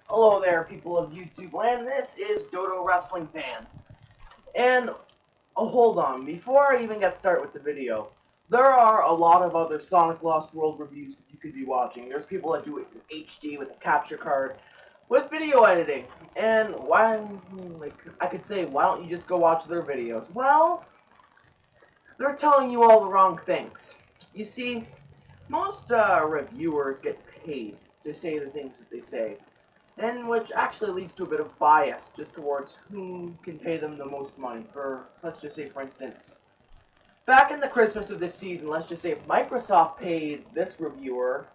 Hello there, people of YouTube land. This is Dodo Wrestling Fan. And, hold on, before I even get started with the video, there are a lot of other Sonic Lost World reviews that you could be watching. There's people that do it in HD with a capture card, with video editing. And I could say, why don't you just go watch their videos? Well, they're telling you all the wrong things. You see, most reviewers get paid to say the things that they say, and which actually leads to a bit of bias just towards who can pay them the most money. For, let's just say, for instance, back in the Christmas of this season, let's just say if Microsoft paid this reviewer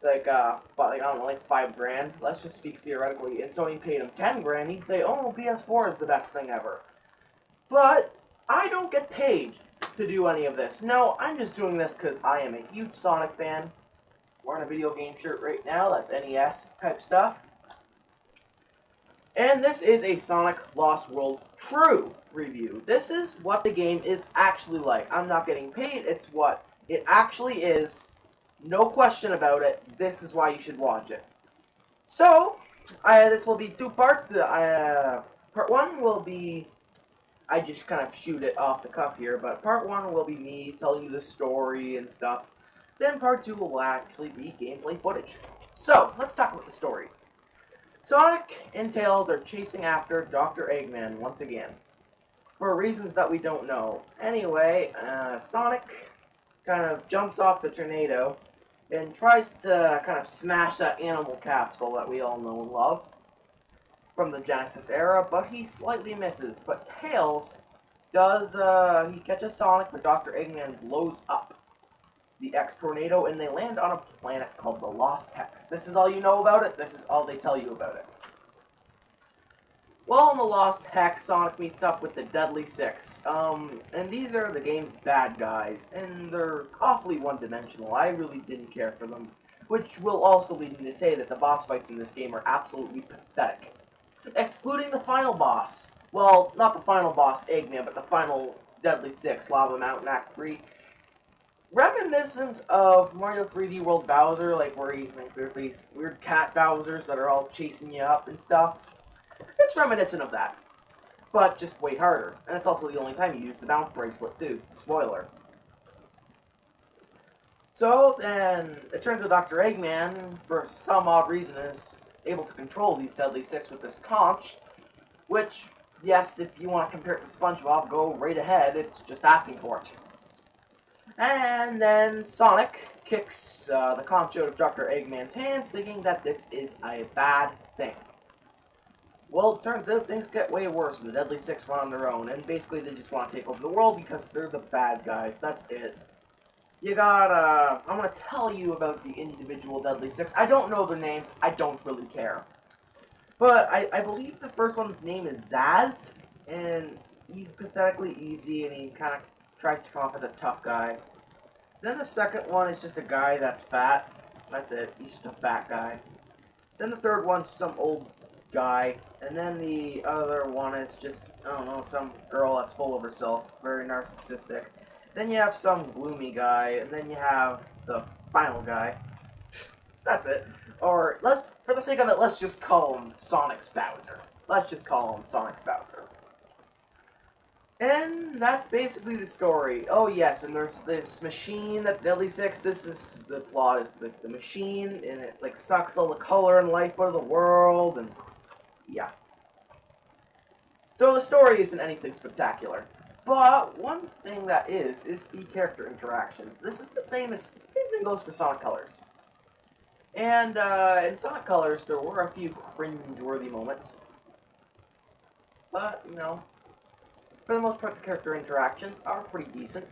I don't know, like $5 grand. Let's just speak theoretically, and Sony paid him $10 grand. He'd say, "Oh, PS4 is the best thing ever." But I don't get paid to do any of this. No, I'm just doing this because I am a huge Sonic fan. Wearing a video game shirt right now. That's NES type stuff. And this is a Sonic Lost World true review. This is what the game is actually like. I'm not getting paid. It's what it actually is. No question about it. This is why you should watch it. So, this will be two parts. Part one will be, I just kind of shoot it off the cuff here, but part one will be me telling you the story and stuff. Then part two will actually be gameplay footage. So, let's talk about the story. Sonic and Tails are chasing after Dr. Eggman once again, for reasons that we don't know. Anyway, Sonic kind of jumps off the tornado and tries to kind of smash that animal capsule that we all know and love from the Genesis era, but he slightly misses. But Tails does, he catches Sonic, but Dr. Eggman blows up the X-Tornado, and they land on a planet called the Lost Hex. This is all you know about it. This is all they tell you about it. Well, in the Lost Hex, Sonic meets up with the Deadly Six. And these are the game's bad guys, and they're awfully one-dimensional. I really didn't care for them, which will also lead me to say that the boss fights in this game are absolutely pathetic. Excluding the final boss. Well, not the final boss, Eggman, but the final Deadly Six, Lava Mountain Act 3. Reminiscent of Mario 3D World Bowser, where there's these weird cat Bowsers that are all chasing you up and stuff. It's reminiscent of that, but just way harder. And it's also the only time you use the bounce bracelet too. Spoiler. So then it turns out Dr. Eggman, for some odd reason, is able to control these Deadly Six with this conch, which, yes, if you want to compare it to SpongeBob, go right ahead. It's just asking for it. And then Sonic kicks the conch out of Dr. Eggman's hands, thinking that this is a bad thing. Well, it turns out things get way worse when the Deadly Six run on their own, and basically they just want to take over the world because they're the bad guys. That's it. You got, I'm going to tell you about the individual Deadly Six. I don't know their names. I don't really care. But I believe the first one's name is Zaz, and he's pathetically easy, and he kind of tries to come off as a tough guy. Then the second one is just a guy that's fat. That's it. He's just a fat guy. Then the third one's some old guy. And then the other one is just, I don't know, some girl that's full of herself. Very narcissistic. Then you have some gloomy guy. And then you have the final guy. That's it. Or, for the sake of it, let's just call him Sonic's Bowser. Let's just call him Sonic's Bowser. And that's basically the story. Oh yes, and there's this machine that Deadly Six. This is the plot. Is the machine, and it sucks all the color and life out of the world, and yeah. So the story isn't anything spectacular, but one thing that is the character interactions. This is the same thing goes for Sonic Colors. And in Sonic Colors, there were a few cringe-worthy moments, but you know. For the most part, the character interactions are pretty decent,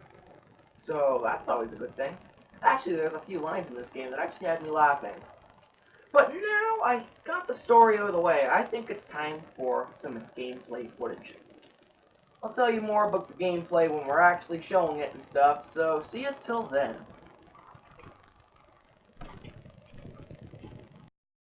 so that's always a good thing. Actually, there's a few lines in this game that actually had me laughing. But now I got the story out of the way, I think it's time for some gameplay footage. I'll tell you more about the gameplay when we're actually showing it and stuff, so see you till then.